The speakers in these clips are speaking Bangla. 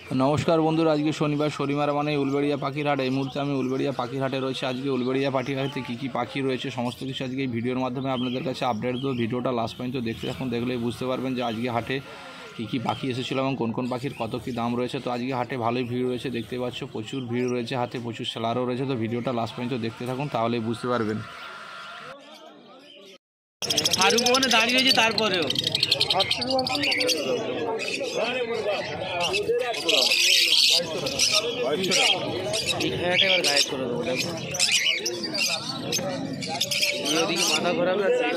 नमस्कार बंधुरा आज के शनिवार शनिवार माने उलबेड़िया पाखिर हाट। मुहूर्ते हमें उलबेड़िया पाखिर हाटे रही है। आज के उलबेड़िया पाखिर हाटे की पाखी रही है समस्त किछु आज के भिडियोर माध्यमे आपनादेर काछे आपडेट देव। भिडियोटा लास्ट पर्यन्त देखते थाकुन, देखलेई बुझते पारबेन जे आज के हाटे की पाखी एसेछिलो एबं कोन कोन पाखिर कत कि दाम रयेछे। तो आज के हाटे भालोई भिड़ रयेछे, देखतेई पाচ্ছ प्रचुर भिड़ रयेछे, हाते प्रचुर सेलारও रयेछे। तो भिडियोटा लास्ट पर्यन्त देखते थाकुन, ताहलेई बुझते पारबेन। फारूक ওখানে দাঁড়িয়ে রয়েছে, তারপরেও এবার গায়েব করে দেবো। দেখো ওদিকে মাথা ঘোরাবে আর সেই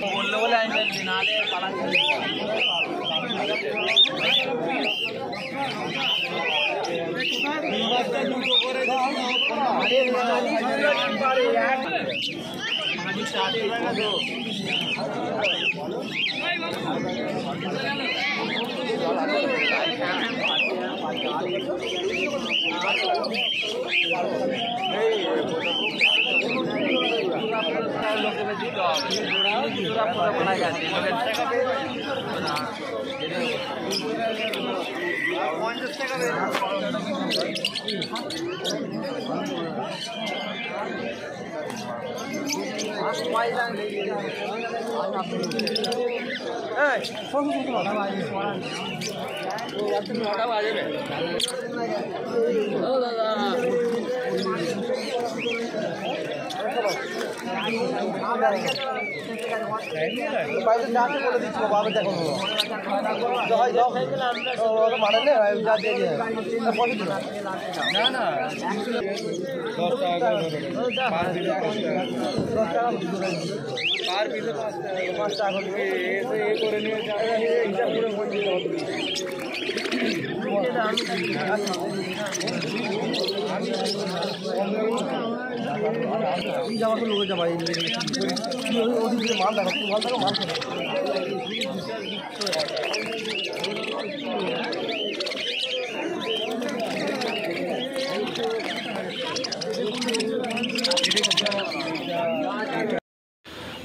बोलने वाले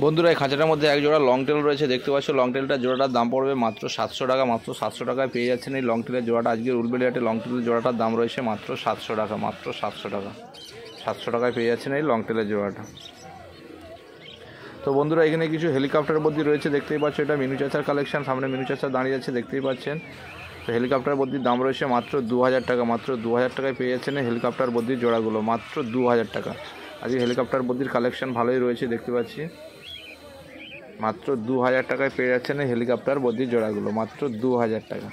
বন্ধুরা এই খাঁচাটার মধ্যে এক জোড়া লং টেল রয়েছে, দেখতে পাচ্ছ লং টেলটার জোড়াটার দাম পড়বে মাত্র 700 টাকা। মাত্র 700 টাকায় পেয়ে যাচ্ছেন এই লং টেলের জোড়াটা। আজকের উলবেড়িয়া হাটে লং টেলের জোড়াটার দাম রয়েছে মাত্র 700 টাকা। মাত্র 700 টাকা, 700 টাকায় পেয়ে যাচ্ছেন এই লং টেলের জোড়াটা। তো বন্ধুরা এখানে কিছু হেলিকপ্টার বদ্যি রয়েছে, দেখতেই পাচ্ছ এটা মিনু চাচার কালেকশন। সামনে মিনু চাচা দাঁড়িয়ে আছে, দেখতেই পাচ্ছেন। তো হেলিকপ্টার বদ্যির দাম রয়েছে মাত্র 2000 টাকা। মাত্র 2000 টাকায় পেয়ে যাচ্ছেন এই হেলিকপ্টার বদ্যির জোড়াগুলো, মাত্র 2000 টাকা। আজকে হেলিকপ্টার বদ্যির কালেকশন ভালোই রয়েছে, দেখতে পাচ্ছি। মাত্র 2000 টাকায় পেয়ে যাচ্ছেন এই হেলিকপ্টার বদ্যির জোড়াগুলো, মাত্র 2000 টাকা।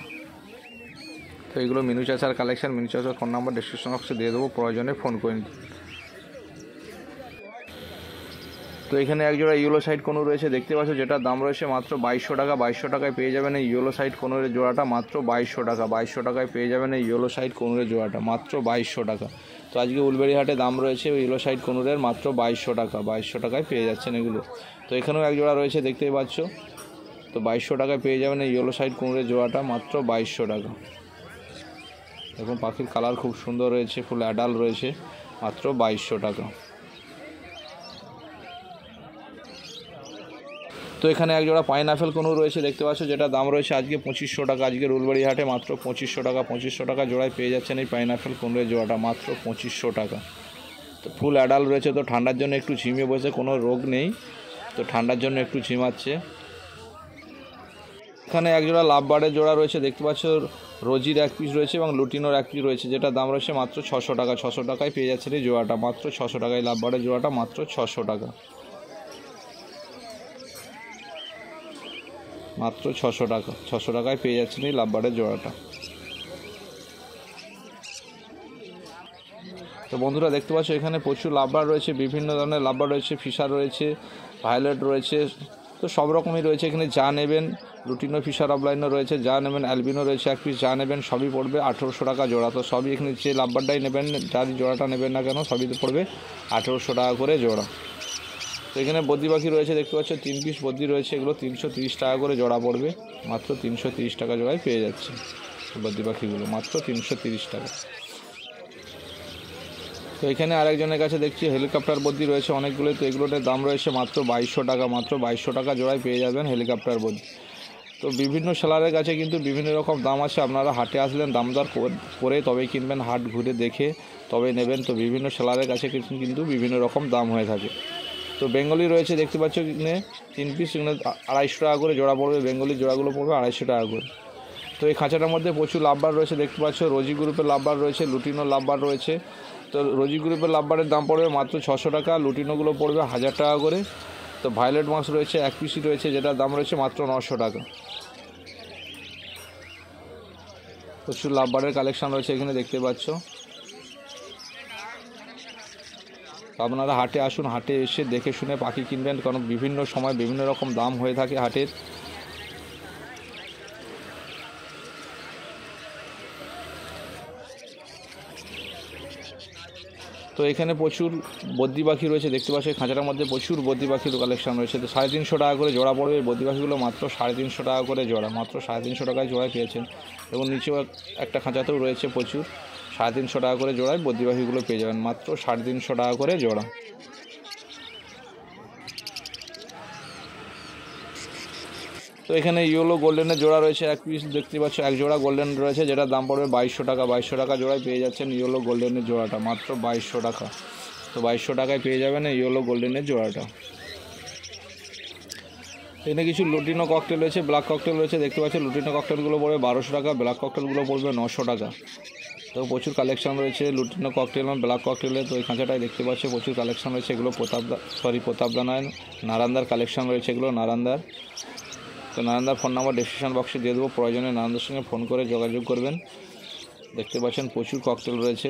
তো এগুলো মিনু চাচার কালেকশন। মিনু চাচার ফোন নাম্বার ডিসক্রিপশন বক্সে দিয়ে দেবো, প্রয়োজনে ফোন করে নিন। তো এখানে একজোড়া ইয়েলো সাইড কোনো রয়েছে, দেখতে পাচ্ছ, যেটার দাম রয়েছে মাত্র 2200 টাকা। 2200 টাকায় পেয়ে যাবেন এই ইয়েলো সাইড কোনোরের জোড়াটা, মাত্র 2200 টাকা। 2200 টাকায় পেয়ে যাবেন এই ইয়েলো সাইড কোনোরের জোড়াটা, মাত্র 2200 টাকা। তো আজকে উলবেড়িয়া হাটে দাম রয়েছে ইয়েলো সাইড কোনোরের মাত্র 2200 টাকা। 2200 টাকায় পেয়ে যাচ্ছেন এগুলো। তো এখানেও এক জোড়া রয়েছে, দেখতেই পাচ্ছ। তো 2200 টাকায় পেয়ে যাবেন এই ইয়েলো সাইড কোনোরের জোড়াটা, মাত্র 2200 টাকা। দেখুন পাখির কালার খুব সুন্দর রয়েছে, ফুল অ্যাডাল রয়েছে, মাত্র 2200 টাকা। তো এখানে এক জোড়া পাইনঅ্যাপেল কোনো রয়েছে, দেখতে পাচ্ছ, যেটা দাম রয়েছে আজকে 2500 টাকা। আজকের উলবেড়িয়া হাটে মাত্র 2500 টাকা। 2500 টাকা জোড়ায় পেয়ে যাচ্ছেন এই পাইনঅ্যাপেল কোনোরের জোড়াটা, মাত্র 2500 টাকা। তো ফুল অ্যাডাল রয়েছে, তো ঠান্ডার জন্য একটু ঝিমিয়ে বসে, কোনো রোগ নেই, তো ঠান্ডার জন্য একটু ঝিমাচ্ছে। এখানে এক জোড়া লাভ বার্ডের জোড়া রয়েছে, দেখতে পাচ্ছ, রোজির এক পিস রয়েছে এবং লুটিনোর এক পিস রয়েছে, যেটা দাম রয়েছে মাত্র 600 টাকা। 600 টাকায় পেয়ে যাচ্ছেন এই জোড়াটা, মাত্র 600 টাকায় লাভ বার্ডের জোড়াটা, মাত্র 600 টাকা। মাত্র 600 টাকা। 600 টাকায় পেয়ে যাচ্ছেন এই লাভ বার্ডের জোড়াটা। তো বন্ধুরা দেখতে পাচ্ছ এখানে প্রচুর লাভ বার্ড রয়েছে, বিভিন্ন ধরনের লাভ বার্ড রয়েছে, ফিশার রয়েছে, ভায়োলেট রয়েছে, তো সব রকমই রয়েছে এখানে। যা নেবেন, লুটিনো ফিশার অফলাইনও রয়েছে, যা নেবেন, অ্যালবিনো রয়েছে এক পিস, যা নেবেন সবই পড়বে 1800 টাকা জোড়া। তো সবই এখানে যে লাভ বার্ডটাই নেবেন, যার জোড়াটা নেবেন না কেন, সবই পড়বে 1800 টাকা করে জোড়া। তো এখানে বদ্রি পাখি রয়েছে, দেখতে পাচ্ছ 3 পিস বদ্রি রয়েছে, এগুলো 330 টাকা করে জোড়া পড়বে, মাত্র 330 টাকা জোড়ায় পেয়ে যাচ্ছে বদ্রি পাখিগুলো, মাত্র 330 টাকা। তো এখানে আরেকজনের কাছে দেখছি হেলিকপ্টার বদ্রি রয়েছে অনেকগুলো, তো এগুলোর দাম রয়েছে মাত্র 2200 টাকা। মাত্র 2200 টাকা জোড়ায় পেয়ে যাবেন হেলিকপ্টার বদ্রি। তো বিভিন্ন সেলারের কাছে কিন্তু বিভিন্ন রকম দাম আছে, আপনারা হাটে আসলেন দামদর করে তবেই কিনবেন, হাট ঘুরে দেখে তবে নেবেন। তো বিভিন্ন সেলারের কাছে কিন্তু বিভিন্ন রকম দাম হয়ে থাকে। তো বেঙ্গলি রয়েছে, দেখতে পাচ্ছ এখানে 3 পিস, এখানে 250 টাকা করে জোড়া পড়বে, বেঙ্গলি জোড়াগুলো পড়বে 250 টাকা করে। তো এই খাঁচাটার মধ্যে প্রচুর লাভবার রয়েছে, দেখতে পাচ্ছ রোজি গ্রুপের লাভবার রয়েছে, লুটিনো লাভবার রয়েছে। তো রোজি গ্রুপের লাভবারের দাম পড়বে মাত্র 600 টাকা, লুটিনোগুলো পড়বে 1000 টাকা করে। তো ভায়োলেট মাছ রয়েছে এক পিসি রয়েছে, যেটার দাম রয়েছে মাত্র 900 টাকা। প্রচুর লাভবারের কালেকশন রয়েছে এখানে, দেখতে পাচ্ছ। আপনারা হাটে আসুন, হাটে এসে দেখে শুনে পাখি কিনবেন, কারণ বিভিন্ন সময় বিভিন্ন রকম দাম হয়ে থাকে হাটের। তো এখানে প্রচুর বদ্রি পাখি রয়েছে, দেখতে পাচ্ছি খাঁচাটার মধ্যে প্রচুর বদ্রি পাখির কালেকশন রয়েছে। তো 350 টাকা করে জোড়া পড়বে। এই বদ্রি পাখিগুলো মাত্র 350 টাকা করে জোড়া, মাত্র 350 টাকায় জোড়ায় পেয়েছেন। এবং নিচেও একটা খাঁচাতেও রয়েছে প্রচুর, 350 টাকা করে জোড়ায় বদ্রি পাখিগুলো পেয়ে যাবেন, মাত্র 350 টাকা করে জোড়া। তো এখানে ইয়েলো গোল্ডেনের জোড়া রয়েছে, এক পিস দেখতে পাচ্ছ, এক জোড়া গোল্ডেন রয়েছে, যেটার দাম পড়বে 2200 টাকা। 2200 টাকা জোড়ায় পেয়ে যাচ্ছেন ইয়েলো গোল্ডেনের জোড়াটা, মাত্র 2200 টাকা। তো 2200 টাকায় পেয়ে যাবেন এই ইয়েলো গোল্ডেনের জোড়াটা। এখানে কিছু লুটিনো ককটেল রয়েছে, ব্ল্যাক ককটেল রয়েছে, দেখতে পাচ্ছেন লুটিনো ককটেলগুলো পড়বে 1200 টাকা, ব্ল্যাক ককটেলগুলো পড়বে 900 টাকা। তো প্রচুর কালেকশন রয়েছে লুটিনো ককটেল এবং ব্ল্যাক ককটেলে। তো এই খাঁচাটায় দেখতে পাচ্ছি প্রচুর কালেকশন রয়েছে, এগুলো প্রতাপদা নয়, নারান্দার কালেকশন রয়েছে, এগুলো নারান্দার। তো নারান্দার ফোন নাম্বার ডেসক্রিপশন বক্সে দিয়ে দেবো, প্রয়োজনে নারান্দার সঙ্গে ফোন করে যোগাযোগ করবেন। দেখতে পাচ্ছেন প্রচুর ককটেল রয়েছে।